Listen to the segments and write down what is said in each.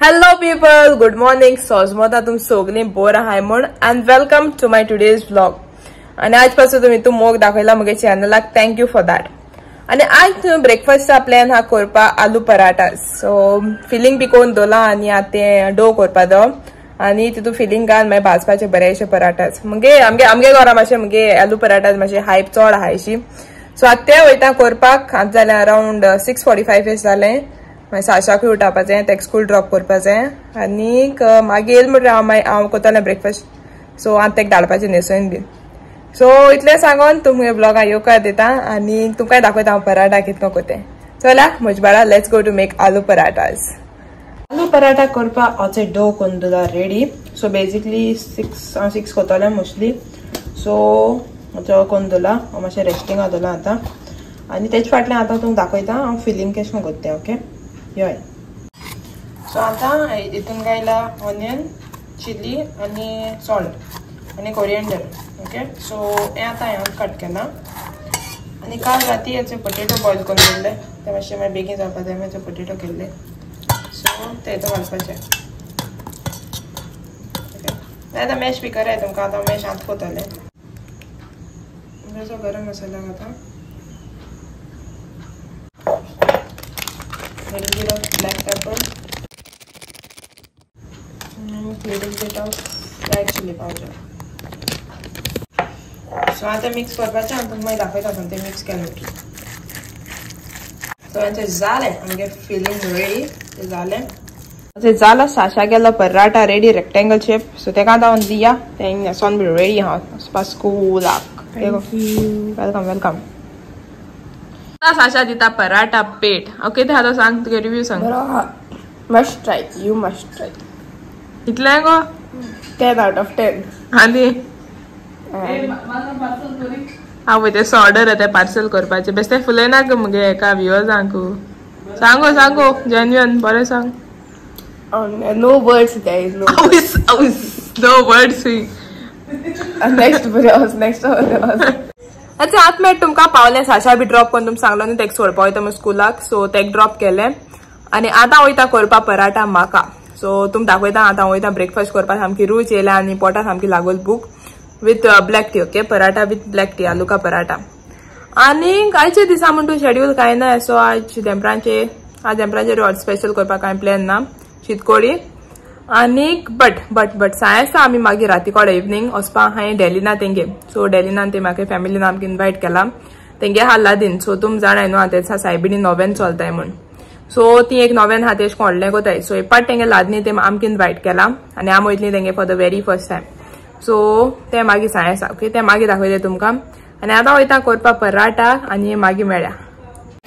Hello people, good morning. सोजमोता तुम सोगली bore आहाय म्हण and welcome to my today's vlog. आणि आजपासून तुम्ही तू मोग दाखवला मगे चॅनलाक थँक्यू फॉर दॅट. आणि आज तुम्ही ब्रेकफास्टचा प्लॅन हा करपा आलू पराठा. सो फिलिंग बी कोण दोला आणि आते डो करपा दो आणि तितू फिलिंग घाल मागीर भाजपाचे बरेशे पराठास. मगे आमगे घरा मातशे मगे आलू पराठास मातशे हायप चड आहायशी. सो आतां ते वयता करपाक. आज जालें अराउंड 6:45 जालें. साशाकूय उठापाचें, तेका स्कूल ड्रॉप करपाचें आनीक मागीर म्हणल्यार हांव करतलें ब्रेकफास्ट. सो हांव तेका धाडपाचें न्हेसोवन बीन. सो इतलें सांगून तुमगे ब्लॉगां येवकार दिता आनी तुमकांय दाखयता हांव पराठा कितलो कोतें. चला म्हजे बाळा, लेट्स गो टू मेक आलू पराठास. आलू पराठा करपाक हांव डो करून दवरला रेडी. So basically 6 कोतलें mostly. सो हांव करून दवरला, हांव मातशें रेस्टिंगा दवरला आतां. आनी तेच फाटल्यान आतां तुमकां दाखयता हांव फिलींग कशें करून करतें. ओके योय. सो आतां हितून घायला ऑनियन, चिली आनी सॉल्ट आनी कोरिएंडर. ओके सो हें आतां हांवें कट केलां. आनी काल राती हेचे पोटेटो बॉयल करून दवरले. ते मातशे मागीर बेगीन जावपा जाय म्हणून पोटेटो केल्ले. सो ते हितून घालपाचें. ओके नाय आतां मॅश बी कराय तुमकां. आतां मॅश आत कोतलें. जो गरम मसाला घालता, a little bit of black pepper and a little bit of red chili powder. So आता मिक्स करपाचें आनी तुमकां मागीर दाखयता ते मिक्स केलें की. सो हेंचें जालें आमगे फिलींग रेडी. तें जालें. तें जाला साशा गेलो पराठा रेडी रेक्टेंगल शेप. सो तेका आतां हांव दिया तें न्हेसोन बी रेडी हांव वचपा स्कूलाक. Welcome welcome. साशा दिता पराठा पेट. ओके ते आता सांग, तुगे रिव्यू सांग. Must try, you must try. इतलें गो 10 out of 10. आनी हांव तें ऑर्डर येता पार्सल करपाचें. बेश्टें फुलें ना गो मगे एका व्ह्युअर्सांक. सांगो जेन्युइन बरें सांग. No words guys, no words. No words. Next videos. अच्छा आत मेळ तुमकां पावलें. साशा बी ड्रॉप करून तुमकां सांगलो न्ही तेका सोडपा वयता म्हूण स्कुलाक. सो तेका ड्रॉप केलें आनी आतां वयता करपा पराठा म्हाका. सो तुमकां दाखयता आतां वयता ब्रेकफास्ट करपाक. सामकी रूच येयल्या आनी पोटाक सामकी लागोल भूक. With black tea. Okay paratha with black tea, आलू का पराठा. आनी आयचे दिसा म्हण तूं शेड्यूल कांय ना. सो आज देंपरांचेर स्पेशल करपाक कांय प्लॅन ना. शीतकोळी आनीक बट सायन्स आमी मागीर राती कोडे इवनिंग वचपा हांवें डेलिना तेंगे. सो डेलिनान ते म्हाका फॅमिलीन आमकां इन्वायट केला. तेंगे हा लादीन. सो तुम जाणाय न्हू आतां दिसा सायबिणी नोवेन चलताय म्हूण. सो ती एक नोवेन हा तेश व्हडलें कोताय. सो इपाट तेंगे लादनी ते आमकां इन्वायट केला आनी आमी वयतलीं तेंगे for the very first time. So ते मागीर सायन्स ओके ते मागीर दाखयले तुमकां. आनी आतां वयता करपा पराठा आनी मागीर मेळ्या.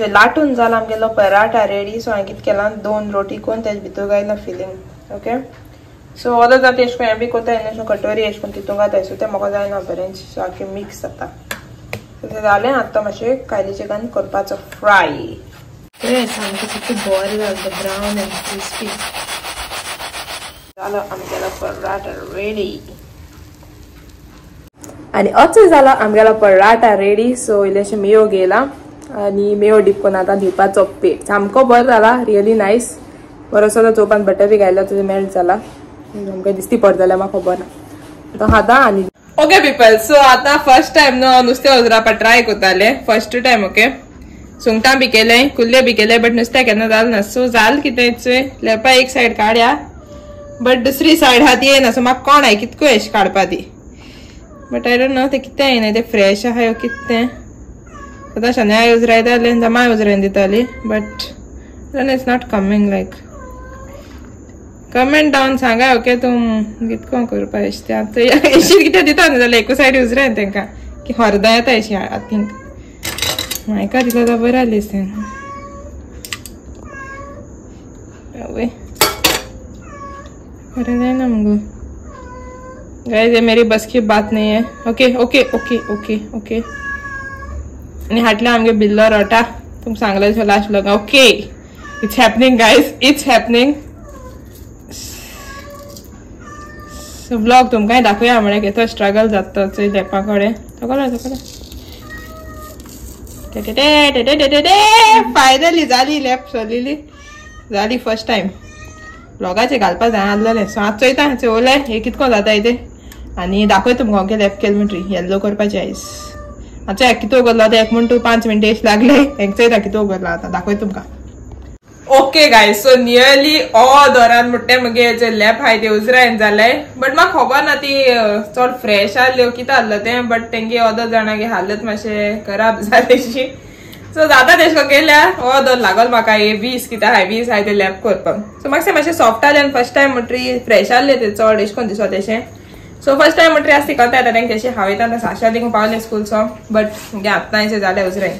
लाटून जाला आमगेलो पराठा रेडी. सो हांवें कितें केलां 2 रोटी करून तेज भितर घायला फिलींग. ओके सो ऑर्डर जाता एश कोन बी कोता एश कटोरी एश कोन तितून घाताय. सो ते म्हाका जायना बरें. सो आख्खें मिक्स जाता. सो तें जालें. आतां मातशें कायली चिकन करपाचो फ्राय. सामकें कितलें बरें जालें ब्रावन एंड क्रिस्पी जालो आमगेलो पराठा रेडी. आनी असो जाला आमगेलो पराठा रेडी. सो इल्लेशें मेयो घेयला आनी मेयो डीप करून आतां दिवपाचो पेट. सामको बरो जाला, रियली नायस. बरोसो तो चोपान बटर बी घायला तो मेल्ट जाला. आमकां दिसती पड जाल्यार म्हाका खबर ना. आतां खाता आनी ओके पीपल. सो आतां फर्स्ट टायम न्हू नुस्तें उजरावपा ट्राय करतालें. First time. ओके सुंगटां बी केलें, कुल्ले बी केले, बट नुस्तें केन्ना जालें ना. सो जाल कितें लेपा एक सायड काडया बट दुसरी सायड हा ती येना. सो म्हाका कोण हाय कितको एश काडपा ती. बट आय डोंट नो ते कितें येना. ते फ्रेश आहाय कितें. आतां शनाय उजरायताले जमाय उजरायन दिताली but then it's not coming. Like comment down सांगा ओके तुम कितको करपा एशें. आतां एशी कितें दिता न्हू जाल्यार एकू सायड उजरायन तेंकां की हरदां येता एशी. आय थिंक म्हाका दिलो जाल्यार बरें जालें दिसता. बरें जायना मुगो गाइस. ये मेरी बस की बात नहीं है. Okay okay okay okay okay आनी हाटलें आमगे बिल्लो रोटा. तुमकां सांगलें last blog. Okay it's happening guys, it's happening. So blog तुमकांय दाखोवया म्हळ्यार केसो स्ट्रगल जाता चोय लेपा कडेन. फायनली जाली लेप चलिली जाली फर्स्ट टायम. ब्लॉगाचे घालपा जाय आसलेले सो आज चोयता चोवले हे कितको जाता इथे आणि दाखय तुमकां ओके लेफ्ट केल म्हणटरी येल्लो करपाचे आयज आतां एक कितो करलो आतां 1 मिनट 5 मिनट लागले एक चोयता कितो करलो आतां दाखय तुमकां okay guys so nearly all दोरान म्हणटे मगे जे लॅप हाय ते उजरायन जाले बट म्हाका खबर ना ती चड फ्रेश आसल्यो कितें आसलो तें बट तेंगे ऑदर जाणांगे हालत मातशें खराब जालेशी सो जाता तेश केल्या ऑदर लागल म्हाका हे 20 कितें हाय 20 हाय ते लॅप करपाक सो म्हाका मातशें सॉफ्ट आले आनी फर्स्ट टायम म्हणटरी फ्रेश आसले ते चड एश कोन्न दिसो तेशें सो फर्स्ट टायम म्हणटरी आसती करता येता तेंक तेशें हांव येता साशा देखून पावले स्कूलचो बट मुगे आतांचे जाले उजरायन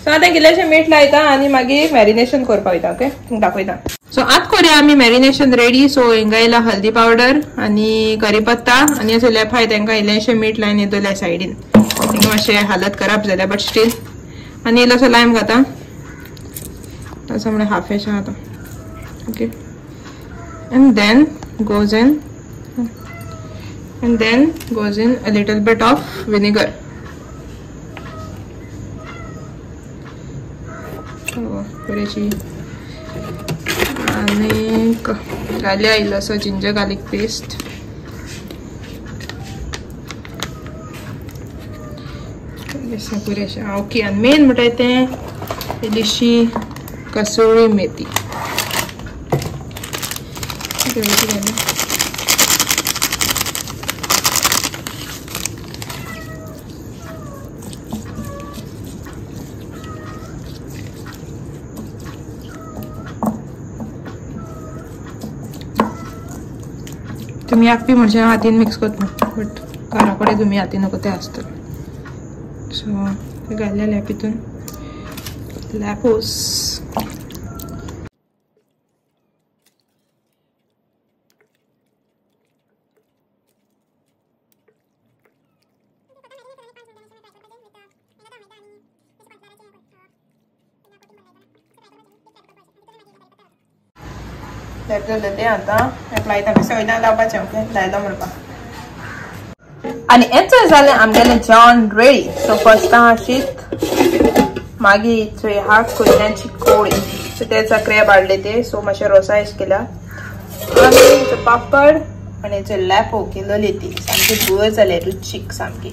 सो आतां कितलेशें मीठ लायता आनी मागीर मॅरिनेशन करपाक वयता ओके दाखयता सो आतां करूया आमी मॅरिनेशन रेडी सो हिंगा येयला हल्दी पावडर आनी करीपत्ता आनी असो लेप हाय तांकां इल्लेशें मीठ लायन येतले सायडीन तांकां मातशें हालत खराब जाल्या बट स्टील आनी इल्लोसो लायम घाता असो म्हणल्यार हाफ एशें आतां okay and then goes in a little bit of vinegar बरेची आणि घाल्या इल्लोसो जिंजर गार्लिक पेस्ट पुरेशें ओके आनी मेन म्हणटा तें इल्लीशी कसुरी मेथी तुम्ही आपली म्हणजे हातीन मिक्स करता बट घराकडे तुम्ही हातीन नको ते असतात सो हे घालल्या लॅपीतून लॅपोस ते आता लायता कशें वयता लावपाचें ओके लायता म्हणपाक आनी हेंच जालें आमगेलें जेवण रेडी सो फर्स्ट हा शीत मागीर थंय हा कुल्ल्यांची कोळी सो ते चक्रेब हाडले ते सो मातशें रोसायश केल्या आनी पापड आनी थंय लॅपो केलोली ती सामकी बरी जाले रुचीक सामकी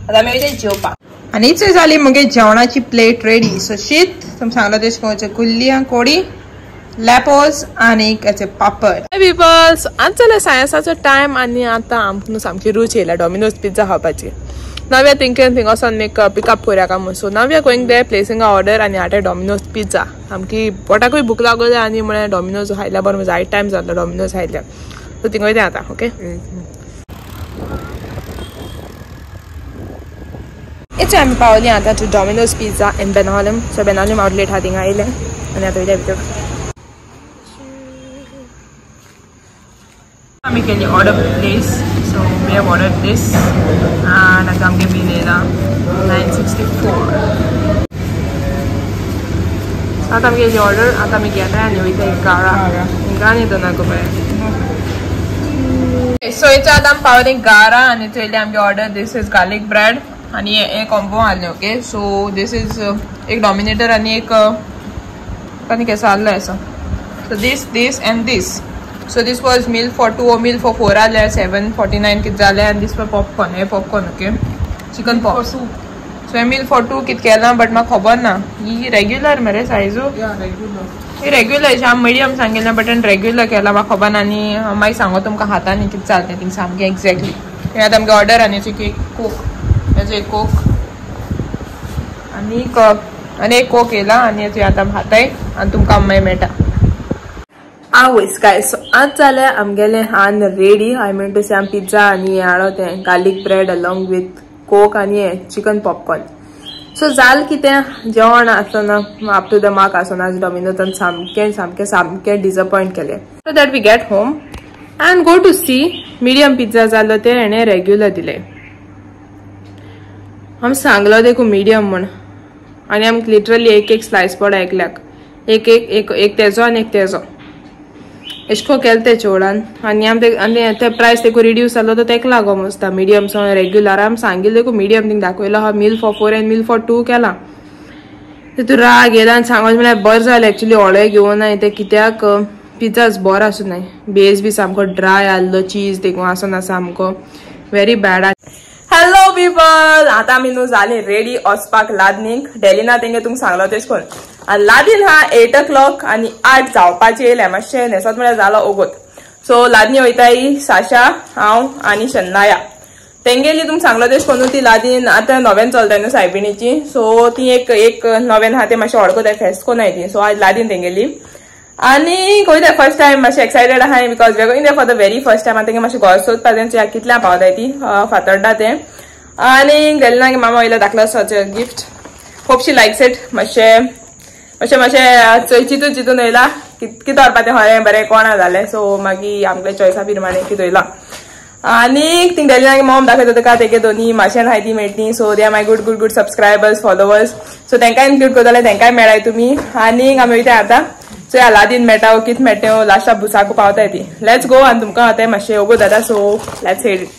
आतां आमी वयता जेवपाक आनी इच जाली मगे जेवणाची प्लेट रेडी सो शीत तुमकां सांगला तेश कोण कुल्ली कोडी लॅपोस आणि पापड पीपल्स आज जाल्यार सायन्साचो टायम आणि आता आमकां सामकी रूच येयला डॉमिनोज पिझ्झा खावपाची now we are thinking thing वचोन मेक पिकअप करूया काय म्हणून so now we are going there placing a order आनी आतां डॉमिनोज पिझ्झा आमकी पोटाकूय भूक लागली आनी म्हळ्यार डॉमिनोज खायल्या बरो जाय टायम जालो डॉमिनोज खायल्या सो थिंग वयता आतां ओके इच आमी पावली आतां to Domino's pizza in Benaulim so Benaulim outlet हा थिंगा आयले आनी आतां वयता भितर आमी केली order place so we have order this आनी आतां आमगे बील येयला 964 आतां आमी केली ऑर्डर आतां आमी घेता आनी वयता एक गारा गाणी येतो ना गो सो इथे आतां आमी पावली गारा आनी थंयली आमगे order this is garlic bread आनी हे कॉम्बो आहले ओके सो दिस इज एक डॉमिनेटर आनी एक आनी केसो आहलो असो so this and this So this was meal for 2 or meal for 4 आले 749 कित जाले and this was popcorn hey popcorn okay chicken pop so meal for 2 कित केला but म्हाका खबर ना ही रेग्युलर मरे साइजो ही रेग्युलर जाम मीडियम सांगिल्लें बट रेग्युलर केला म्हाका खबर ना आनी मागीर सांगो तुमकां हातांनी कित चलता थिंग सामकें एक्झॅक्टली हे आतां आमगे ऑर्डर आनी एक कोक हेजो एक कोक आनी एक कोक येयला आनी हेजो आतां हाताय आनी तुमकां मागीर मेळटा आवयस काय सो आज जाल्यार आमगेलें हान रेडी आय मीन टू से आम पिझ्झा आनी हाडो तें garlic bread along with coke आनी हे चिकन पॉपकॉर्न सो जाल कितें जेवण आसना अप टू द मार्क आसना आज डॉमिनोजान सामकें डिसअपॉयंट केलें so that we get home and go to see medium pizza जालो ते हेणें रेग्युलर दिले आम सांगलो देखून मिडियम म्हण आनी आमकां लिटरली एक स्लायस पड एकल्याक एक तेजो आनी एक तेजो एशको केल ते चोडान आनी ते प्रायस तेको रिड्यूस जालो तो तेका लागो मस्ता मिडियम सो रेग्युलर आम सांगिल्लें देखून मिडियम थिंग दाखयलो हा मील फॉर 4 आनी मील फॉर 2 केला तितून राग येयला आनी सांगोन म्हळ्यार बरें जालें एक्चुली ऑर्डर घेवन ते कित्याक पिझ्झाच बरो आसूं नाय बेस बी सामको ड्राय आसलो चीज देखून आसना सामको व्हेरी बॅड. हॅलो पीपल आता आमी न्हू जाली रेडी वचपाक लादनीक डेलिना तेंगे तुमकां सांगलो तेश कोन आनी लादीन हा 8 o'clock आनी 8 जावपाचे येयले मातशें न्हेसत म्हळ्यार जालो ओगोत. सो लादनी वयताय साशा हांव आनी शन्नाया तेंगेली तुमकां सांगलो तेश कोन ती लादीन आतां नव्यान चलताय न्हू सायबिणीची सो ती एक नव्यान आहा तें मातशें हडकोताय फेस्त कोनाय ती सो आज लादीन तेंगेली आनी खंय फर्स्ट टायम मातशें एक्सायटेड आहाय because we are going there for the very first time आतां तेंगे मातशें घर सोदपा तेंच्या कितल्या पावताय ती फातोड्डा तें आनी गेलेना मामा वयलो दाखलो सच गिफ्ट होपशी लायक्स इट मातशें चितून चितून येयला कितें व्हरपा तें खरें बरें कोणा जालें सो मागीर आमगे चॉयसा प्रमाणे कितें येयला आनी थिंग डेलिना मॉम दाखयता तुका तेगे दोनी माशेन आहाय ती मेळटली so they are my good subscribers followers so तेंकाय इन्क्लूड करतले तेंकाय मेळाय तुमी आनी आमी वयताय आतां सो ह्या लादीन मेळटा कितें मेळटा लास्टाक बुसाकू पावताय ती लेट्स गो आनी तुमकां आतां मातशें ओगो जाता so let's head it.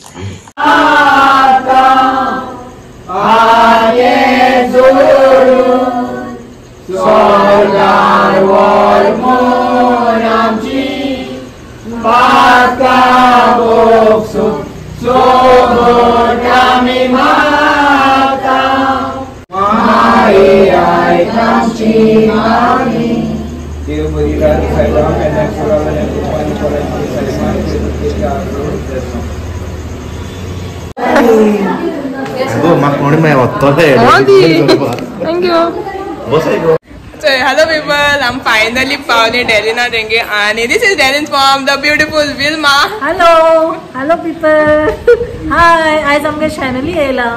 Thank you. So hello people, I'm finally found Delina Denge and this is Delin's mom, the beautiful Vilma. Hello people. Hi, आज आमगे चॅनली येयला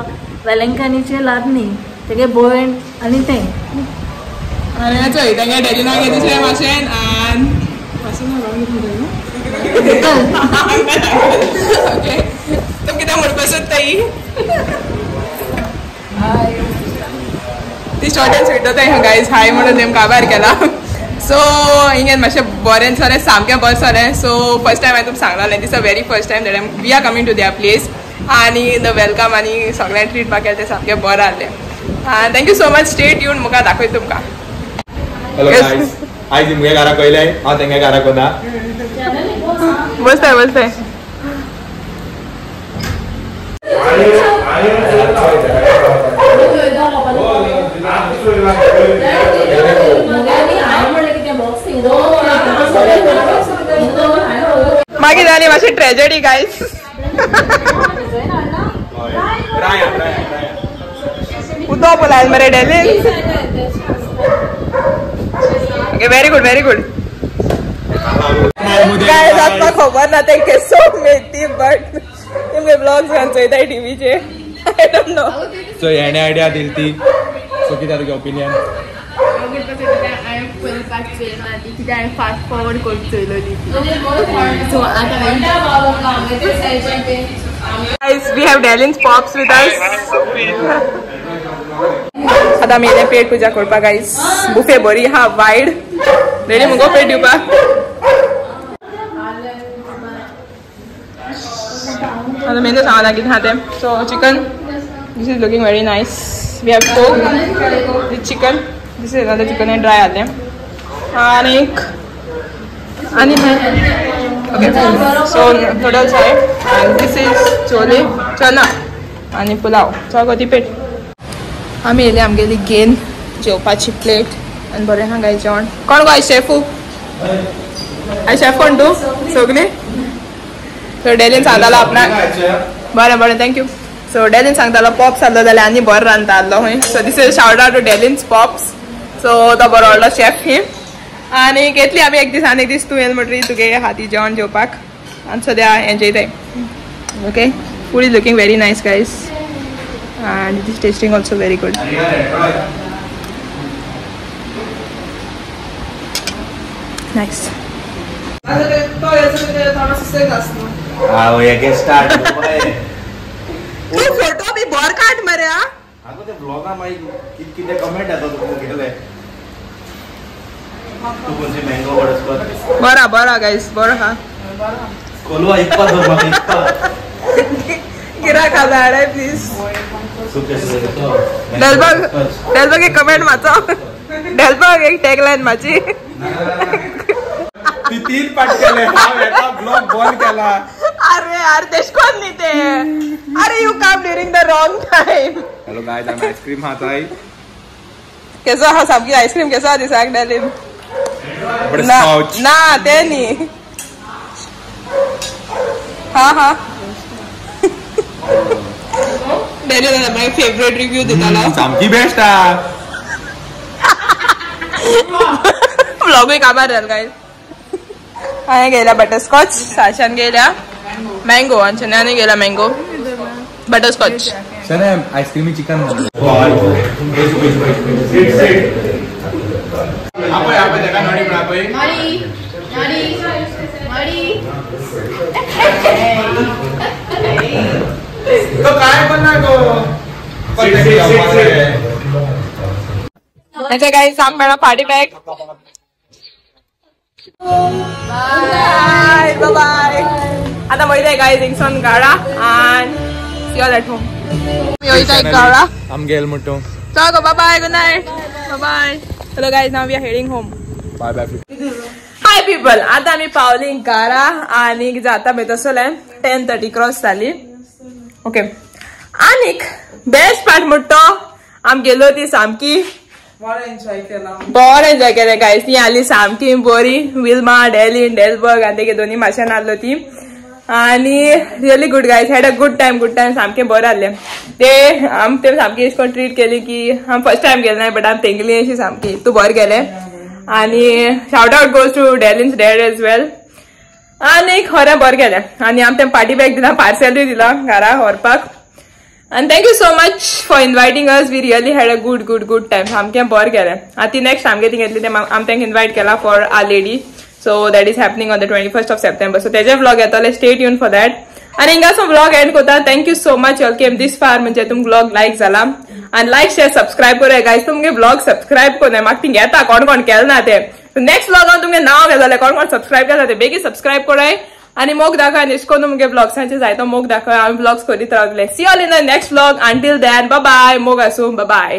वेलंकानीचे लादनी तेगे बोयण आनी ते आणि चोय तेगे डेलिना गे दुसरे माशेन and ओके तुम कितें म्हणपा सोदताय ती शॉर्ट एंड स्वीट होता गायज हाय म्हणून तेमकां आभार केला सो हिंगे मातशें बरें जालें सामकें बरें जालें सो फर्स्ट टायम हांवें तुमकां सांगलें this a very first time that we are coming to their place आनी द वेलकम आनी सगळ्यांक ट्रीट पा केलें तें सामकें बरें जालें thank you so much stay tune मुखार दाखय तुमकां. हॅलो गायज आयज मुगे घरा कळयलें हांव तेंगे घरा कोना बसताय मागीर जाली मातशी ट्रेजेडी गायज उदो पळय मरे डेलीन ओके वेरी गुड गायज आतां खबर ना ते केसो मेळटी बट तुमगे ब्लॉग्स चोयताय टीव्हीचे आय डोंट नो सो हेणे आयडिया दिली ती सो कितें तुगे ओपिनियन फास्ट फॉरवर्ड करून चोयलो सो Guys, we have Delin's pops with us. आता आमी येयले पेट पूजा करपा गायज बुफे बरी हा वायड रेडी मुगो पेट दिवपाक आता मेनू सांगना कितें आहा तें so chicken this is looking very nice we have poke with chicken this is another chicken dry आसलें आनी ओके सो नूडल्स आहे and this is chole chana आणि पुलाव चौगोती पेट आमी येयली आमगेली गेन जेवपाची प्लेट आनी बरें हा गाय जेवण कोण गो शेफू आय शेफ कोण तूं सगळीं सो डेलीन सांगतालो आपणाक बरें थँक्यू सो डेलीन सांगतालो पॉप्स आहलो जाल्यार आनी बरो रांदता आहलो खंय so this is shout out to Delin's pops so तो बरो व्हडलो शेफ ही आनी घेतली आमी एक दीस तूं येयला म्हणटरी तुगे हाती जेवण जेवपाक आनी सद्या एन्जॉय जाय okay food is looking very nice guys and it is tasting also very good nice photo भी बर काट मरे आगो ते ब्लॉगा माई किती कमेंट येता तुका गेले तू कोणते मँगो बटरस्कॉच बरा गाइस बरा हा कोलवा इप्पा दो माका इप्पा गिरा का झाड प्लीज डेलबग एक कमेंट माचो डेलबग एक टॅगलाइन माची ती 3 पाट केले हांव एका ब्लॉग बंद केला अरे यार तेश कोण न्ही ते अरे you come during the wrong time hello guys आमी आईस्क्रीम खाताय केसो हा सामकी आईस्क्रीम केसो हा दिसाक डेलीन ना ते न्ही हा डेली माय फेवरेट रिव्ह्यू दितालो सामकी बेस्ट आ व्लॉगूय काबार जाल गायज हांवें गेल्या बटरस्कॉच साशान गेल्या मँगो आणि चन्याने गेला mango butterscotch sir ice cream chicken तो काय बनणार तो अच्छा गाइस हम मेरा पार्टी बैग बाय बाय आता वयता गाइस इंगसोन गाडा and see you all at home मी वयता एक गाडा आम गेल म्हणतो चलो bye bye good night bye bye hello guys now we are heading home bye bye hi people आता आम्ही पावली गारा आणि जाता बेतसले 10:30 क्रॉस जाली ओके आणि बेस्ट पार्ट म्हणतो आम गेलो ती सामकी बरें एन्जॉय केलें गायज ती आली सामकी बरी विल्मा डेलिन डेलबर्ग आनी तेगे दोनी भाशेन आहलो ती आनी really good guys had a good time सामकें बरें आहलें ते आम ते सामकी अशें करून ट्रीट केली की आम फर्स्ट टायम गेलें बट आम तेंगली अशी सामकी तूं बरें गेलें आनी shout out goes to Delin's dad as well आनी खरें बरें गेलें आनी आम तें पार्टी बॅग दिला पार्सलूय दिला घरा व्हरपाक And thank you so much for inviting us. We really had a good time. Samke bor gele. Ati next samke thing etli am thank invite kela for Our Lady. So that is happening on the 21st of September. So teje vlog yetale stay tuned for that. And inga so vlog end kota. Thank you so much. You all came this far. म्हणजे तुम vlog like zala and like share subscribe करूया guys. तुमगे vlog subscribe कोने माग thing येता कोण केलना ते. So next vlog तुमगे नाव येतले कोण subscribe केला ते बेगी subscribe कराय. आणि मोग दाखवा आणि इश्कोन मुगे ब्लॉग्सांचे जायतो मोग दाखवा आम्ही ब्लॉग्स करीत रावतले see all in the next vlog until then bye bye मोग आसूं बाय बाय